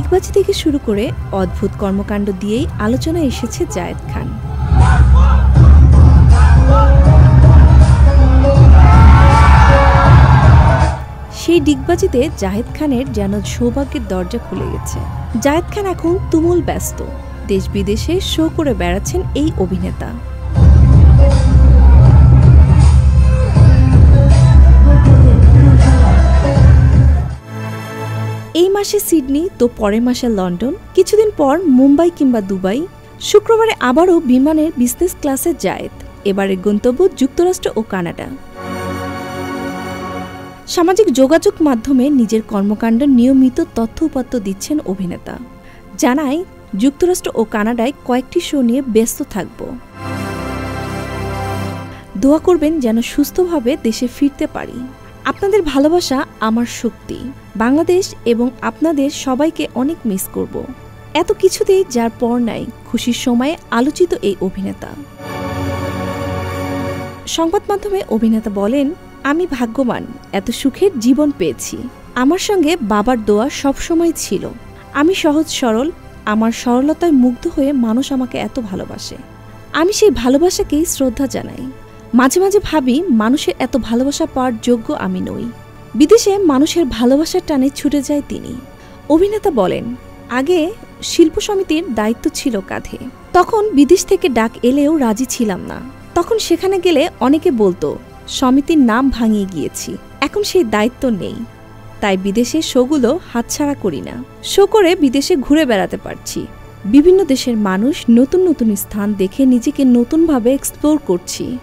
ডিগবাজি থেকে শুরু করে অদ্ভুত কর্মকাণ্ড দিয়েই আলোচনায় এসেছে জায়েদ খান। সেই ডিগবাজিতে জায়েদ খানের যেন সৌভাগ্যের দরজা খুলে গেছে। জায়েদ খান এখন তুমুল ব্যস্ত, দেশ বিদেশে শো করে বেড়াচ্ছেন এই অভিনেতা। এই মাসে সিডনি, তো পরের মাসে লন্ডন, কিছুদিন পর মুম্বাই কিংবা দুবাই। শুক্রবারে আবারও বিমানের বিজনেস ক্লাসে জায়েদ। এবারের গন্তব্য যুক্তরাষ্ট্র ও কানাডা। সামাজিক যোগাযোগ মাধ্যমে নিজের কর্মকাণ্ড নিয়মিত তথ্য উপাত্ত দিচ্ছেন অভিনেতা। জানায়, যুক্তরাষ্ট্র ও কানাডায় কয়েকটি শো নিয়ে ব্যস্ত থাকব। দোয়া করবেন যেন সুস্থভাবে দেশে ফিরতে পারি। আপনাদের ভালোবাসা আমার শক্তি। বাংলাদেশ এবং আপনাদের সবাইকে অনেক মিস করব। এত কিছুতেই যার পর নাই, খুশির সময়ে আলোচিত এই অভিনেতা। সংবাদ মাধ্যমে অভিনেতা বলেন, আমি ভাগ্যবান, এত সুখের জীবন পেয়েছি। আমার সঙ্গে বাবার দোয়া সবসময় ছিল। আমি সহজ সরল, আমার সরলতায় মুগ্ধ হয়ে মানুষ আমাকে এত ভালোবাসে। আমি সেই ভালোবাসাকেই শ্রদ্ধা জানাই। মাঝে মাঝে ভাবি, মানুষের এত ভালোবাসা পাওয়ার যোগ্য আমি নই। বিদেশে মানুষের ভালোবাসার টানে ছুটে যায় তিনি। অভিনেতা বলেন, আগে শিল্প সমিতির দায়িত্ব ছিল কাঁধে। তখন বিদেশ থেকে ডাক এলেও রাজি ছিলাম না। তখন সেখানে গেলে অনেকে বলতো সমিতির নাম ভাঙিয়ে গিয়েছি। এখন সেই দায়িত্ব নেই, তাই বিদেশে শোগুলো হাতছাড়া করি না। শো করে বিদেশে ঘুরে বেড়াতে পারছি। বিভিন্ন দেশের মানুষ, নতুন নতুন স্থান দেখে নিজেকে নতুনভাবে এক্সপ্লোর করছি।